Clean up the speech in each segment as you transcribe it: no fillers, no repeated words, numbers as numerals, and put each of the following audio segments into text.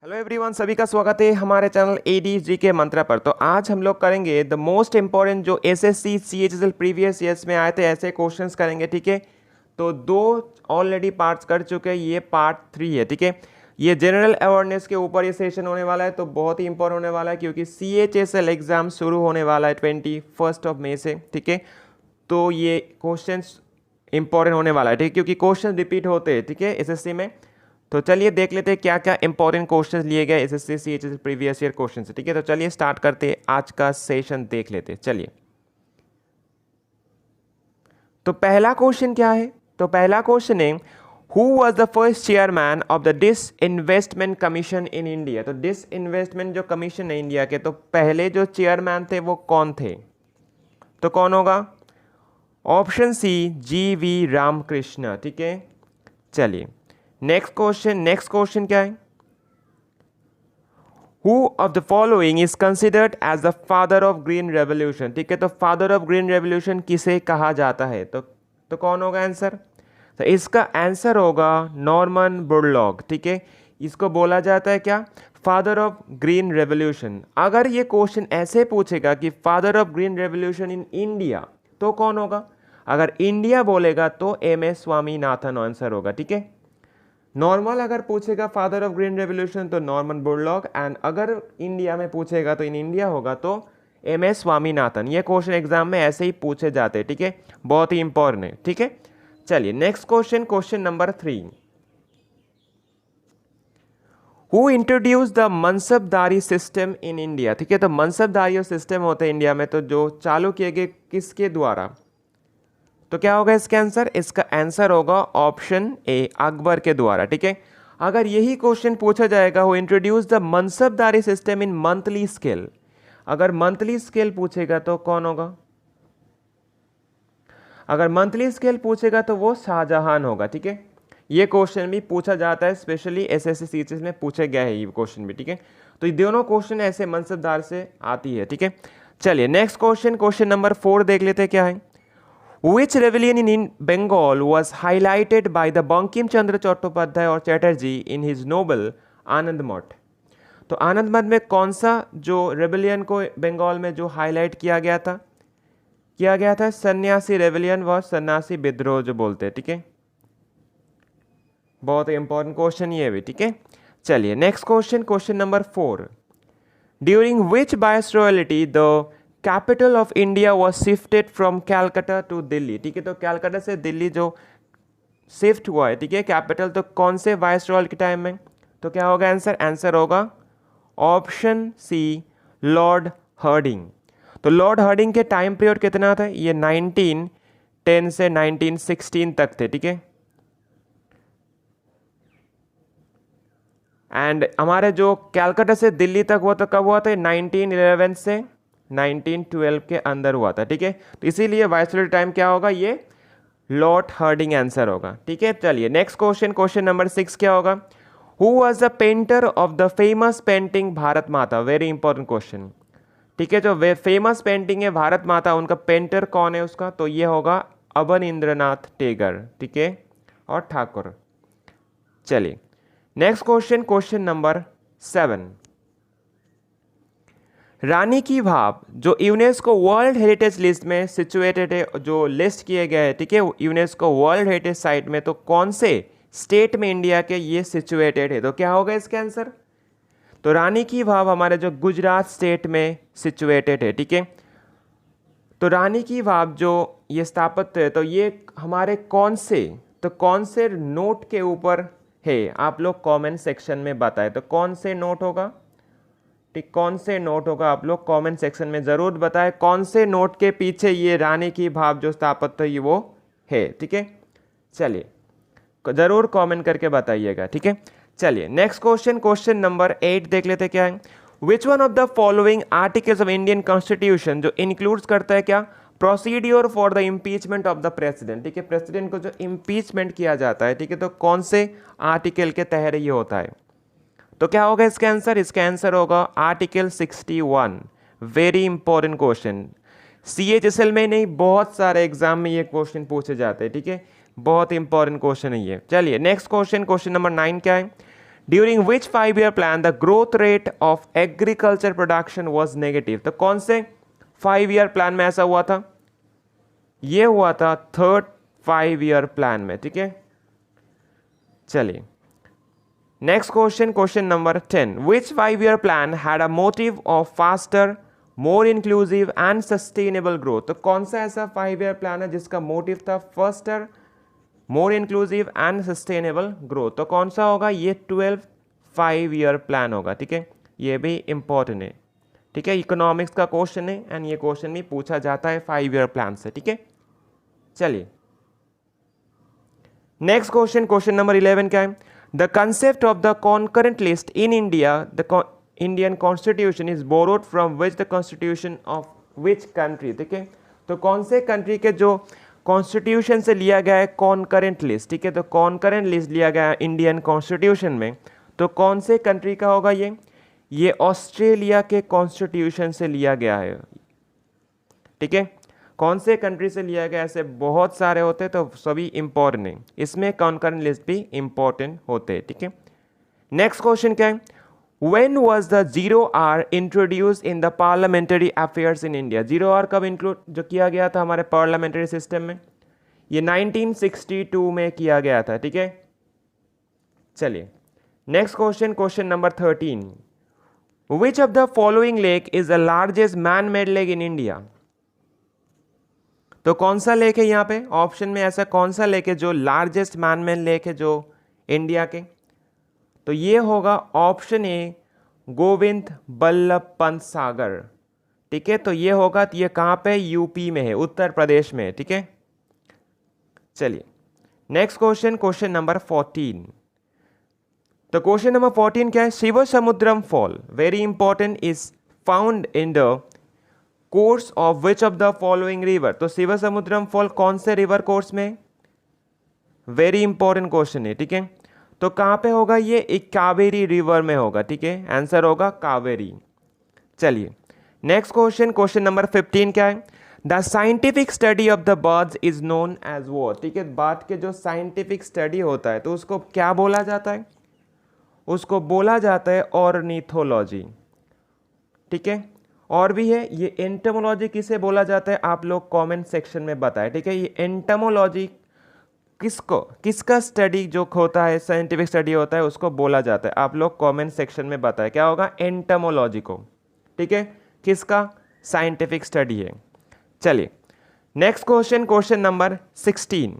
Hello everyone, सभी का स्वागत है हमारे चैनल एडीजी के मंत्रा पर। तो आज हम लोग करेंगे द मोस्ट इंपॉर्टेंट जो एसएससी सीएचएसएल प्रीवियस ईयर्स में आए थे ऐसे क्वेश्चंस करेंगे। ठीक है, तो दो ऑलरेडी पार्ट्स कर चुके हैं, ये पार्ट 3 है। ठीक है, ये जनरल अवेयरनेस के ऊपर ये सेशन होने वाला है, तो बहुत ही इंपॉर्टेंट होने वाला है क्योंकि सीएचएसएल एग्जाम शुरू होने वाला है 21 मई से। ठीक है, तो ये क्वेश्चन इंपॉर्टेंट होने वाला है। ठीक है, क्योंकि क्वेश्चन रिपीट होते हैं। ठीक है, एसएससी में। तो चलिए देख लेते हैं क्या क्या इंपॉर्टेंट क्वेश्चंस लिए गए SSC CHSL previous year question से। ठीक है, तो चलिए स्टार्ट करते हैं, आज का सेशन देख लेते हैं। चलिए, तो पहला क्वेश्चन क्या है? तो पहला क्वेश्चन है, who was the first chairman of the disinvestment commission in India. तो डिसइन्वेस्टमेंट जो कमीशन है इंडिया के, तो पहले जो चेयरमैन थे वो कौन थे? तो कौन होगा? Option C, G V. रामकृष्ण। ठीक है, चलिए नेक्स्ट क्वेश्चन क्या है? Who of the following is considered as the father of green revolution. ठीक है, तो फादर ऑफ ग्रीन रेवोल्यूशन किसे कहा जाता है? तो कौन होगा आंसर? तो इसका आंसर होगा नॉर्मन बोरलॉग। ठीक है, इसको बोला जाता है क्या? Father of green revolution. अगर ये क्वेश्चन ऐसे पूछेगा कि father of green revolution in India, तो कौन होगा? अगर इंडिया बोलेगा तो एम.एस. स्वामीनाथन आंसर होगा। ठीक है, नॉर्मल अगर पूछेगा फादर ऑफ ग्रीन रेवोल्यूशन तो नॉर्मन बोरलॉग, एंड अगर इंडिया में पूछेगा तो इन इंडिया होगा तो एम.एस. स्वामीनाथन। ये क्वेश्चन एग्जाम में ऐसे ही पूछे जाते हैं। ठीक है, बहुत ही इंपॉर्टेंट है। ठीक है, चलिए next question number 3, who introduce the मनसबदारी system in India. ठीक है, तो मनसबदारी सिस्टम होते हैं इंडिया में, तो जो चालू किए गए किसके द्वारा? तो क्या होगा इसका आंसर? इसका आंसर होगा ऑप्शन ए, अकबर के द्वारा। ठीक है, अगर यही क्वेश्चन पूछा जाएगा, who introduce the मनसबदारी system in monthly scale, अगर मंथली स्केल पूछेगा तो कौन होगा? अगर मंथली स्केल पूछेगा तो वो शाहजहां होगा। ठीक है, ये क्वेश्चन भी पूछा जाता है, स्पेशली एसएससी सीएचएस में पूछे गए हैं ये क्वेश्चन भी। ठीक है, तो ये दोनों क्वेश्चन ऐसे मनसबदार से आती है। ठीक है, चलिए नेक्स्ट क्वेश्चन नंबर 4 देख लेते हैं क्या है। Which rebellion in Bengal was highlighted by the Bankim Chandra Chattopadhyay और चैटर्जी in his novel आनंद मठ। तो आनंद मठ में कौन सा जो रेबेलियन को बंगाल में जो हाईलाइट किया गया था? सन्यासी रेबेलियन व सन्यासी विद्रोह जो बोलते हैं। ठीक है, बहुत इंपॉर्टेंट क्वेश्चन ये भी। ठीक है, चलिए next question number 4, during which viceroyalty the capital of India was shifted from Calcutta to Delhi. ठीक है, तो कैलकाटा से दिल्ली जो शिफ्ट हुआ है, ठीक है कैपिटल, तो कौन से वाइसरॉय के टाइम में? तो क्या होगा आंसर? आंसर होगा ऑप्शन सी, लॉर्ड हर्डिंग। तो लॉर्ड हर्डिंग के टाइम पीरियड कितना था? ये 1910 से 1916 तक थे। ठीक है, एंड हमारे जो कैलकाटा से दिल्ली तक हुआ तो कब हुआ था? 1911 से 1912 के अंदर हुआ था। ठीक है, तो इसीलिए वाइसरॉय टाइम क्या होगा? ये लॉर्ड हर्डिंग आंसर होगा। ठीक है, चलिए नेक्स्ट क्वेश्चन नंबर 6 क्या होगा? Who was the painter of the famous painting Bharat Mata? Very important question. ठीक है, जो फेमस पेंटिंग है भारत माता, उनका पेंटर कौन है उसका? तो ये होगा अवनींद्रनाथ टैगोर। ठीक है, और ठाकुर। चलिए नेक्स्ट क्वेश्चन नंबर 7, रानी की वाव जो यूनेस्को वर्ल्ड हेरिटेज लिस्ट में सिचुएटेड है, जो लिस्ट किए गए हैं, ठीक है यूनेस्को वर्ल्ड हेरिटेज साइट में, तो कौन से स्टेट में इंडिया के ये सिचुएटेड है? तो क्या होगा इसका आंसर? तो रानी की वाव हमारे जो गुजरात स्टेट में सिचुएटेड है। ठीक है, तो रानी की वाव जो ये स्थापत्य है, तो ये हमारे कौन से नोट के ऊपर है? आप लोग कमेंट सेक्शन में बताएं, तो कौन से नोट होगा? ठीक, कौन से नोट होगा? आप लोग कमेंट सेक्शन में जरूर बताएं कौन से नोट के पीछे ये रानी की भाव जो स्थापत्य है वो है। ठीक है, चलिए जरूर कमेंट करके बताइएगा। ठीक है, चलिए नेक्स्ट क्वेश्चन नंबर 8 देख लेते क्या है। Which one of the following articles of Indian constitution जो इंक्लूड्स करता है क्या? Procedure for the impeachment of the president. ठीक है, प्रेसिडेंट को जो इम्पीचमेंट किया जाता है, ठीक है, तो कौन से आर्टिकल के तहत ये होता है? तो क्या होगा इसका आंसर? इसका आंसर होगा article 61। Very important question, CHSL में नहीं बहुत सारे एग्जाम में ये क्वेश्चन पूछे जाते हैं। ठीक है, बहुत इंपॉर्टेंट क्वेश्चन है ये। चलिए नेक्स्ट क्वेश्चन नंबर 9 क्या है? During which 5 year plan the growth rate of agriculture production was negative. तो कौन से 5 ईयर प्लान में ऐसा हुआ था? ये हुआ था थर्ड 5 ईयर प्लान में, ठीक है। चलिए next question, question number 10, which 5 year plan had a motive of faster, more inclusive and sustainable growth. तो कौन सा ऐसा 5 ईयर प्लान है जिसका मोटिव था faster, more inclusive and sustainable growth? तो कौन सा होगा? ये 12 5 ईयर प्लान होगा, ठीक है। ये भी इंपॉर्टेंट है, ठीक है, इकोनॉमिक्स का क्वेश्चन है एंड ये क्वेश्चन भी पूछा जाता है 5 ईयर प्लान से, ठीक है। चलिए नेक्स्ट क्वेश्चन, क्वेश्चन नंबर 11 क्या है? The concept of the concurrent list in India, the Indian constitution is borrowed from which the constitution of which country, ठीक है। तो कौन से कंट्री के जो कॉन्स्टिट्यूशन से लिया गया है कॉन्करेंट लिस्ट, ठीक है। तो कॉन्करेंट लिस्ट लिया गया है इंडियन कॉन्स्टिट्यूशन में, तो कौन से कंट्री का होगा ये ऑस्ट्रेलिया के कॉन्स्टिट्यूशन से लिया गया है, ठीक है। कौन से कंट्री से लिया गया? ऐसे बहुत सारे होते हैं तो सभी इंपॉर्टेंट है, इसमें कॉन्करेंट लिस्ट भी इंपॉर्टेंट होते हैं, ठीक है। नेक्स्ट क्वेश्चन क्या है? When was the 0R introduced in the parliamentary affairs in India? 0R कब इंक्लूड जो किया गया था हमारे पार्लियामेंट्री सिस्टम में? ये 1962 में किया गया था, ठीक है। चलिए next question, question number 13, which of the following lake is the largest man made lake in India? तो कौन सा लेक है यहाँ पे ऑप्शन में? ऐसा कौन सा लेक है जो लार्जेस्ट मैन मेड लेक है जो इंडिया के? तो ये होगा ऑप्शन ए, गोविंद बल्लभ पंत सागर, ठीक है। तो ये होगा, तो ये कहाँ पे? यूपी में है, उत्तर प्रदेश में, ठीक है। चलिए नेक्स्ट क्वेश्चन, क्वेश्चन नंबर 14। तो क्वेश्चन नंबर 14 क्या है? Shiva Samudram fall, very important, is found in the course of which of the following river. तो शिव समुद्रम फॉल कौन से रिवर कोर्स में? वेरी इंपॉर्टेंट क्वेश्चन है, ठीक है। तो कहाँ पे होगा ये? एक कावेरी रिवर में होगा, ठीक है। आंसर होगा कावेरी। चलिए नेक्स्ट क्वेश्चन, क्वेश्चन नंबर 15 क्या है? The scientific study of the birds is known as what, ठीक है। बर्ड के जो साइंटिफिक स्टडी होता है तो उसको क्या बोला जाता है? उसको बोला जाता है ऑर्निथोलॉजी, ठीक है। और भी है ये एंटोमोलॉजी किसे बोला जाता है? आप लोग कमेंट सेक्शन में बताएं, ठीक है। ये एंटोमोलॉजी किसका स्टडी जो होता है, साइंटिफिक स्टडी होता है, उसको बोला जाता है? आप लोग कमेंट सेक्शन में बताएं क्या होगा? एंटोमोलॉजी को, ठीक है। किसका साइंटिफिक स्टडी है? चलिए next question, question number 16,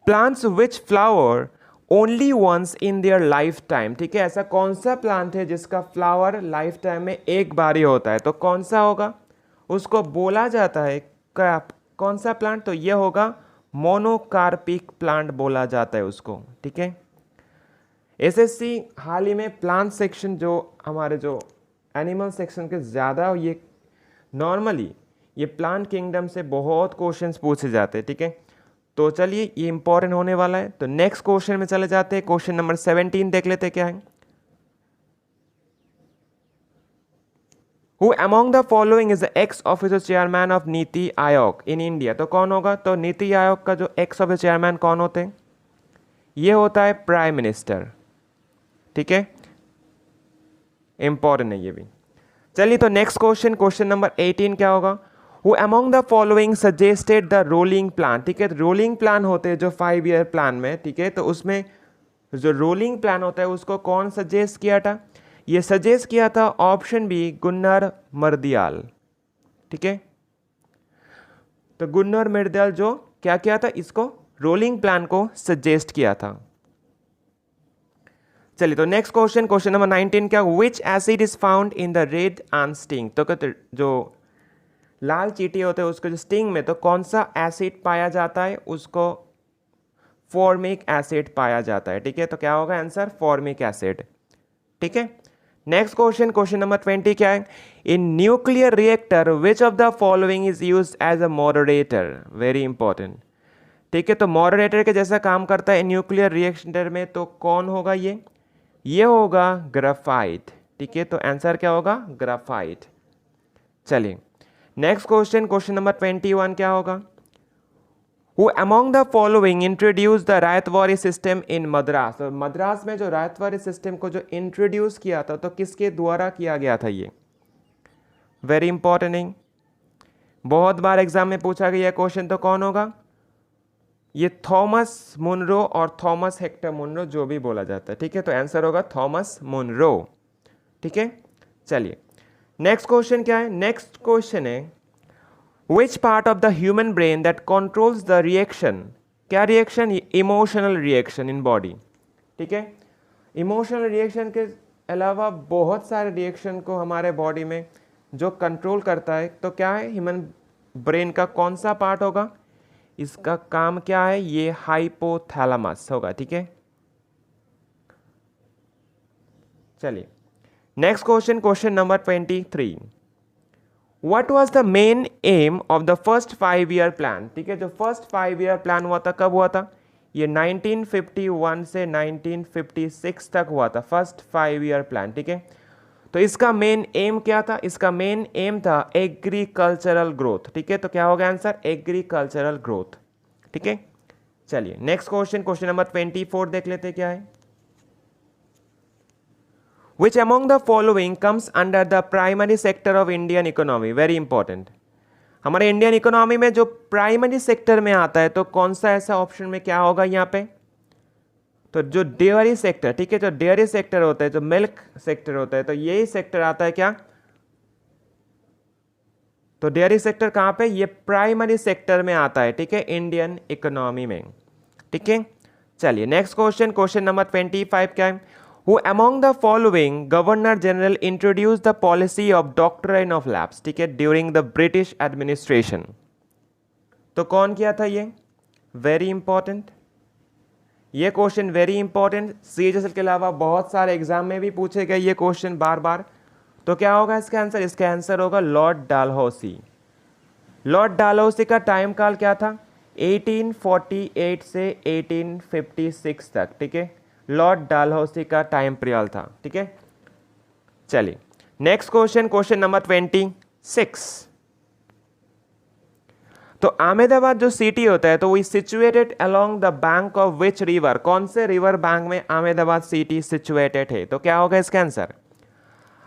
plants which flower only once in their lifetime, ठीक है। ऐसा कौन सा प्लांट है जिसका फ्लावर लाइफ टाइम में एक बार ही होता है? तो कौन सा होगा? उसको बोला जाता है क्या? कौन सा प्लांट? तो ये होगा मोनोकार्पिक प्लांट बोला जाता है उसको, ठीक है। एसएससी हाल ही में प्लांट सेक्शन जो हमारे जो एनिमल सेक्शन के ज़्यादा, ये नॉर्मली ये प्लांट किंगडम से बहुत क्वेश्चंस पूछे जाते हैं, ठीक है। तो चलिए ये इंपॉर्टेंट होने वाला है। तो नेक्स्ट क्वेश्चन में चले जाते हैं, क्वेश्चन नंबर 17 देख लेते हैं क्या है। Who among the following is the ex officio chairman of NITI Aayog in India? तो कौन होगा? तो नीति आयोग का जो एक्स ऑफिस चेयरमैन कौन होते हैं? ये होता है प्राइम मिनिस्टर, ठीक है। इंपॉर्टेंट है ये भी। चलिए तो नेक्स्ट क्वेश्चन, क्वेश्चन नंबर 18 क्या होगा? Who among the following suggested the rolling plan, ठीक है। रोलिंग प्लान होते हैं जो 5 ईयर प्लान में, ठीक है। तो उसमें जो रोलिंग प्लान होता है उसको कौन सजेस्ट किया था? ये सजेस्ट किया था ऑप्शन बी, गुन्नर मर्दियाल, ठीक है। तो गुन्नर मर्दियाल जो क्या किया था? इसको रोलिंग प्लान को सजेस्ट किया था। चलिए तो नेक्स्ट क्वेश्चन, क्वेश्चन नंबर 19 क्या? विच acid is found in the red and sting? तो कहते जो लाल चींटी होते हैं उसको जो स्टिंग में, तो कौन सा एसिड पाया जाता है? उसको फॉर्मिक एसिड पाया जाता है, ठीक है। तो क्या होगा आंसर? फॉर्मिक एसिड, ठीक है। नेक्स्ट क्वेश्चन, क्वेश्चन नंबर 20 क्या है? In nuclear reactor which of the following is used as a moderator? Very important, ठीक है। तो मॉडरेटर के जैसा काम करता है न्यूक्लियर रिएक्टर में, तो कौन होगा ये होगा ग्राफाइट, ठीक है। तो आंसर क्या होगा? ग्राफाइट। चलिए नेक्स्ट क्वेश्चन, क्वेश्चन नंबर 21 क्या होगा? Who among the following introduce the Ryotwari system in Madras. और मद्रास में जो रायतवाड़ी सिस्टम को जो इंट्रोड्यूस किया था तो किसके द्वारा किया गया था ये, वेरी इंपॉर्टेंट है, बहुत बार एग्जाम में पूछा गया क्वेश्चन, तो कौन होगा ये, थॉमस मुनरो और थॉमस हेक्टर मुनरो जो भी बोला जाता है, ठीक है। तो आंसर होगा थॉमस मुनरो, ठीक है। चलिए नेक्स्ट क्वेश्चन क्या है, नेक्स्ट क्वेश्चन है which part of the human brain that controls the reaction, क्या reaction, emotional reaction in body, ठीक है। इमोशनल रिएक्शन के अलावा बहुत सारे रिएक्शन को हमारे बॉडी में जो कंट्रोल करता है, तो क्या है, ह्यूमन ब्रेन का कौन सा पार्ट होगा, इसका काम क्या है, ये हाइपोथैलेमस होगा, ठीक है। चलिए next question, question number 23, what was the main M of the first 5 year plan, ठीक है। जो फर्स्ट 5 ईयर प्लान हुआ था, कब हुआ था, ये 1951 से 1956 तक हुआ था, फर्स्ट 5 ईयर प्लान, ठीक है। तो इसका मेन एम क्या था, इसका मेन एम था एग्रीकल्चरल ग्रोथ, ठीक है। तो क्या होगा आंसर, एग्रीकल्चरल ग्रोथ, ठीक है। चलिए नेक्स्ट क्वेश्चन, क्वेश्चन नंबर 24 देख लेते क्या है, Which among the following comes under the primary sector of Indian economy, very important. हमारे इंडियन इकोनॉमी में जो प्राइमरी सेक्टर में आता है, तो कौन सा ऐसा ऑप्शन में क्या होगा यहाँ पे, तो जो डेयरी सेक्टर, ठीक है। जो डेयरी सेक्टर होता है, जो मिल्क सेक्टर होता है, तो यही सेक्टर आता है क्या, तो डेयरी सेक्टर कहाँ पे, ये प्राइमरी सेक्टर में आता है, ठीक है, इंडियन इकोनॉमी में, ठीक है। चलिए नेक्स्ट क्वेश्चन, क्वेश्चन नंबर 25 क्या है, who among the following governor general introduce the policy of doctrine of lapse, ठीक है, ड्यूरिंग द ब्रिटिश एडमिनिस्ट्रेशन, तो कौन किया था ये, वेरी इंपॉर्टेंट, ये क्वेश्चन वेरी इंपॉर्टेंट, सीएचएसएल के अलावा बहुत सारे एग्जाम में भी पूछे गए ये क्वेश्चन बार बार। तो क्या होगा इसका आंसर, इसका आंसर होगा लॉर्ड डालहौसी। लॉर्ड डालहौसी का टाइम काल क्या था, 1848 से 1856 तक, ठीक है। लॉर्ड डालहौसी का टाइम पीरियड था, ठीक है। चलिए नेक्स्ट क्वेश्चन, क्वेश्चन नंबर 26, तो अहमदाबाद जो सिटी होता है, तो वो situated along the bank of which river, कौन से रिवर बैंक में अहमदाबाद सिटी सिचुएटेड है, तो क्या होगा इसका आंसर,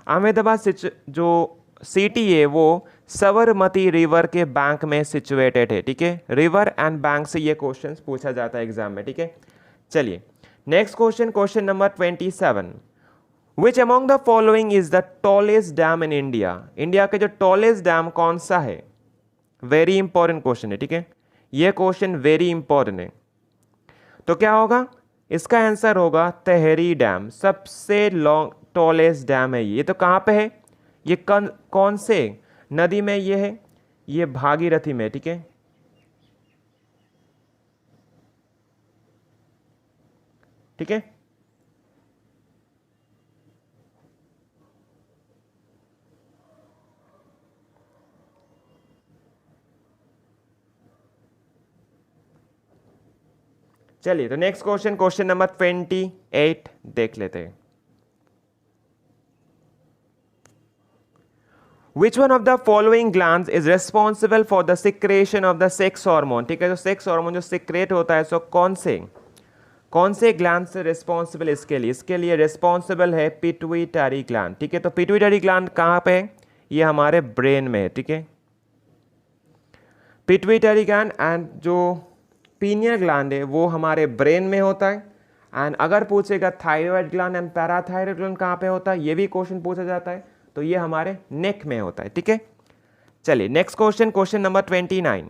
अहमदाबाद जो सिटी है वो साबरमती रिवर के बैंक में सिचुएटेड है, ठीक है। रिवर एंड बैंक से ये क्वेश्चन पूछा जाता है एग्जाम में, ठीक है। चलिए next question, question number 27, which among the following is the tallest dam in India, India का जो टॉलेस्ट डैम कौन सा है, वेरी इंपॉर्टेंट क्वेश्चन है, ठीक है। ये क्वेश्चन वेरी इंपॉर्टेंट है, तो क्या होगा इसका आंसर होगा तहरी डैम, सबसे लॉन्ग टॉलेस्ट डैम है ये। तो कहाँ पे है ये, कौन से नदी में ये है, ये भागीरथी में, ठीक है। ठीक है, चलिए तो नेक्स्ट क्वेश्चन, क्वेश्चन नंबर 28 देख लेते हैं। Which one of the following glands is responsible for the secretion of the sex hormone, ठीक है। जो सेक्स हार्मोन जो सिक्रेट होता है, सो कौन से ग्लैंड से रिस्पॉन्सिबल, इसके लिए रिस्पॉन्सिबल है पिट्यूटरी ग्लैंड, ठीक है। तो पिट्यूटरी ग्लैंड कहाँ पे है, ये हमारे ब्रेन में है, ठीक है। पिट्यूटरी ग्लैंड एंड जो पीनियल ग्लैंड है वो हमारे ब्रेन में होता है। एंड अगर पूछेगा thyroid gland and parathyroid gland कहाँ पे होता है, ये भी क्वेश्चन पूछा जाता है, तो ये हमारे नेक में होता है, ठीक है। चलिए next question, question number 29,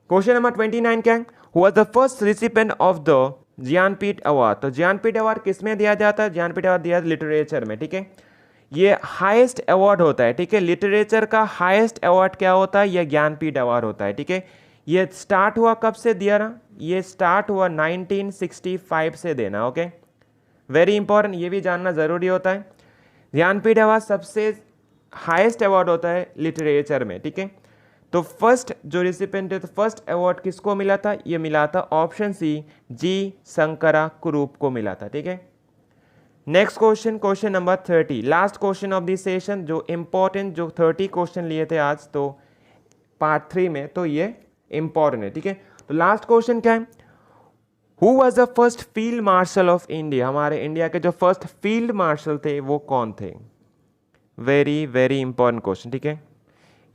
question number 29 क्या है, who was the first recipient of the Jnanpith award. तो ज्ञानपीठ अवार्ड किसमें दिया जाता है, ज्ञानपीठ अवार्ड दिया लिटरेचर में, ठीक है। ये हाईएस्ट अवार्ड होता है, ठीक है। लिटरेचर का हाईएस्ट अवार्ड क्या होता है, ये ज्ञानपीठ अवार्ड होता है, ठीक है। ये स्टार्ट हुआ कब से दिया ना, ये स्टार्ट हुआ 1965 से देना, ओके। वेरी इंपॉर्टेंट, ये भी जानना जरूरी होता है। ज्ञानपीठ अवार्ड सबसे हाईएस्ट अवार्ड होता है लिटरेचर में, ठीक है। तो फर्स्ट जो रिसिपेंट है, तो फर्स्ट अवार्ड किसको मिला था, ये मिला था ऑप्शन सी जी शंकरा कुरूप को मिला था, ठीक है। Next question, question number 30, last question of this session, जो इंपॉर्टेंट जो 30 क्वेश्चन लिए थे आज, तो पार्ट 3 में, तो ये इंपॉर्टेंट है, ठीक है। तो लास्ट क्वेश्चन क्या है, who was the first field marshal of India, हमारे इंडिया के जो फर्स्ट फील्ड मार्शल थे वो कौन थे। वेरी वेरी इंपॉर्टेंट क्वेश्चन, ठीक है,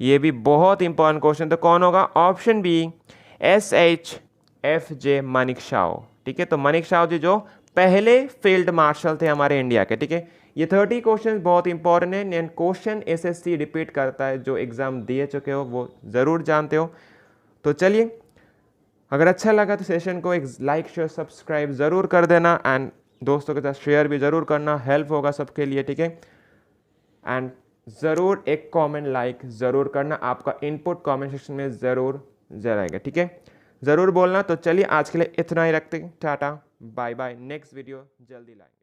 ये भी बहुत इंपॉर्टेंट क्वेश्चन। तो कौन होगा, ऑप्शन बी SHFJ मानेकशॉ, ठीक है। तो मानेकशॉ जी जो पहले फील्ड मार्शल थे हमारे इंडिया के, ठीक है। ये 30 क्वेश्चन बहुत इंपॉर्टेंट है एंड क्वेश्चन SSC रिपीट करता है, जो एग्जाम दिए चुके हो वो ज़रूर जानते हो। तो चलिए, अगर अच्छा लगा तो सेशन को एक लाइक शेयर सब्सक्राइब ज़रूर कर देना एंड दोस्तों के साथ शेयर भी ज़रूर करना, हेल्प होगा सबके लिए, ठीक है। एंड ज़रूर एक कमेंट लाइक ज़रूर करना, आपका इनपुट कमेंट सेक्शन में ज़रूर आएगा, ठीक है, ज़रूर बोलना। तो चलिए आज के लिए इतना ही रखते हैं, tata bye bye, next video जल्दी लाएंगे।